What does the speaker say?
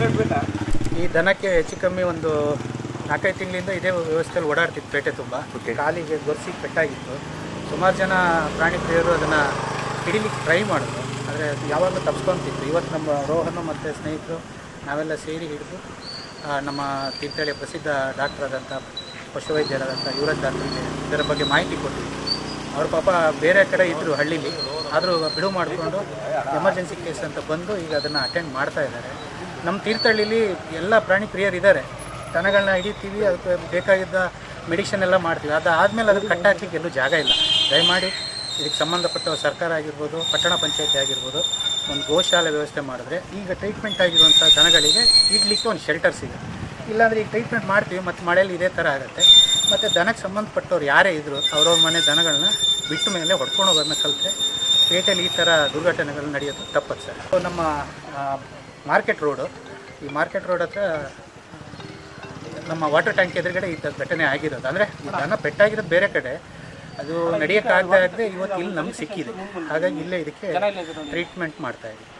ಈ ದನಕ್ಕೆ ಹೆಚ್ಚು ಕಮ್ಮಿ ಒಂದು 4-5 ತಿಂಗಳಿಂದ ಇದೇ ವ್ಯವಸ್ಥೆಯಲ್ಲಿ ಓಡಾಡ್ತಿತ್ತು ಪೇಟೆ ತುಂಬ. ಕಾಲಿಗೆ ಗೊರ್ಸಿಗೆ ಪೆಟ್ಟಾಗಿತ್ತು. ಸುಮಾರು ಜನ ಪ್ರಾಣಿ ಪ್ರಿಯರು ಅದನ್ನು ಹಿಡಿಲಿಕ್ಕೆ ಟ್ರೈ ಮಾಡಿದ್ರು, ಆದರೆ ಅದು ಯಾವಾಗಲೂ ತಪ್ಪಿಸ್ಕೊಂತಿತ್ತು. ಇವತ್ತು ನಮ್ಮ ರೋಹನ್ ಮತ್ತು ಸ್ನೇಹಿತರು ನಾವೆಲ್ಲ ಸೇರಿ ಹಿಡಿದು ನಮ್ಮ ತೀರ್ಥಹಳ್ಳಿಯ ಪ್ರಸಿದ್ಧ ಡಾಕ್ಟರ್ ಆದಂಥ ಪಶುವೈದ್ಯರಾದಂಥ ಯುವರಾಜ್ ಡಾಕ್ಟರ್ಗೆ ಇದರ ಬಗ್ಗೆ ಮಾಹಿತಿ ಕೊಟ್ಟಿದ್ವಿ. ಅವ್ರ ಪಾಪ ಬೇರೆ ಕಡೆ ಇದ್ದರು ಹಳ್ಳೀಲಿ, ಆದರೂ ಬಿಡುವು ಮಾಡಿಕೊಂಡು ಎಮರ್ಜೆನ್ಸಿ ಕೇಸ್ ಅಂತ ಬಂದು ಈಗ ಅದನ್ನು ಅಟೆಂಡ್ ಮಾಡ್ತಾ ಇದ್ದಾರೆ. ನಮ್ಮ ತೀರ್ಥಹಳ್ಳಿಲಿ ಎಲ್ಲ ಪ್ರಾಣಿ ಪ್ರಿಯರಿದ್ದಾರೆ. ದನಗಳನ್ನ ಹಿಡಿತೀವಿ, ಅದಕ್ಕೆ ಬೇಕಾಗಿದ್ದ ಮೆಡಿಷನ್ ಎಲ್ಲ ಮಾಡ್ತೀವಿ. ಅದಾದಮೇಲೆ ಅದು ಕಟ್ಟಾಕಲಿಕ್ಕೆ ಎಲ್ಲೂ ಜಾಗ ಇಲ್ಲ. ದಯಮಾಡಿ ಇದಕ್ಕೆ ಸಂಬಂಧಪಟ್ಟ ಸರ್ಕಾರ ಆಗಿರ್ಬೋದು, ಪಟ್ಟಣ ಪಂಚಾಯತಿ ಆಗಿರ್ಬೋದು, ಒಂದು ಗೋಶಾಲೆ ವ್ಯವಸ್ಥೆ ಮಾಡಿದ್ರೆ ಈಗ ಟ್ರೀಟ್ಮೆಂಟ್ ಆಗಿರುವಂಥ ದನಗಳಿಗೆ ಇಡಲಿಕ್ಕೆ ಒಂದು ಶೆಲ್ಟರ್ ಸಿಗುತ್ತೆ. ಇಲ್ಲಾಂದರೆ ಈಗ ಟ್ರೀಟ್ಮೆಂಟ್ ಮಾಡ್ತೀವಿ ಮತ್ತು ಮಳೆಯಲ್ಲಿ ಇದೇ ಥರ ಆಗುತ್ತೆ. ಮತ್ತು ದನಕ್ಕೆ ಸಂಬಂಧಪಟ್ಟವ್ರು ಯಾರೇ ಇದ್ದರೂ ಅವ್ರವ್ರ ಮನೆ ದನಗಳನ್ನ ಬಿಟ್ಟ ಮೇಲೆ ಹೊಡ್ಕೊಂಡು ಹೋಗೋದನ್ನ ಕಲಿತ್ರೆ ಪೇಟೆಯಲ್ಲಿ ಈ ಥರ ದುರ್ಘಟನೆಗಳು ನಡೆಯೋದು ತಪ್ಪತ್ತು ಸರ್. ನಮ್ಮ ಮಾರ್ಕೆಟ್ ರೋಡು, ಈ ಮಾರ್ಕೆಟ್ ರೋಡ್ ಹತ್ರ ನಮ್ಮ ವಾಟರ್ ಟ್ಯಾಂಕ್ ಎದುರುಗಡೆ ಈ ಥರ ಘಟನೆ ಆಗಿರೋದು. ಅಂದರೆ ದನ ಪೆಟ್ಟಾಗಿರೋದು ಬೇರೆ ಕಡೆ, ಅದು ನಡೆಯೋಕ್ಕಾಗದೆ ಇವತ್ತು ಇಲ್ಲಿ ನಮ್ಗೆ ಸಿಕ್ಕಿದೆ. ಹಾಗಾಗಿ ಇಲ್ಲೇ ಇದಕ್ಕೆ ಟ್ರೀಟ್ಮೆಂಟ್ ಮಾಡ್ತಾಯಿದ್ದೀವಿ.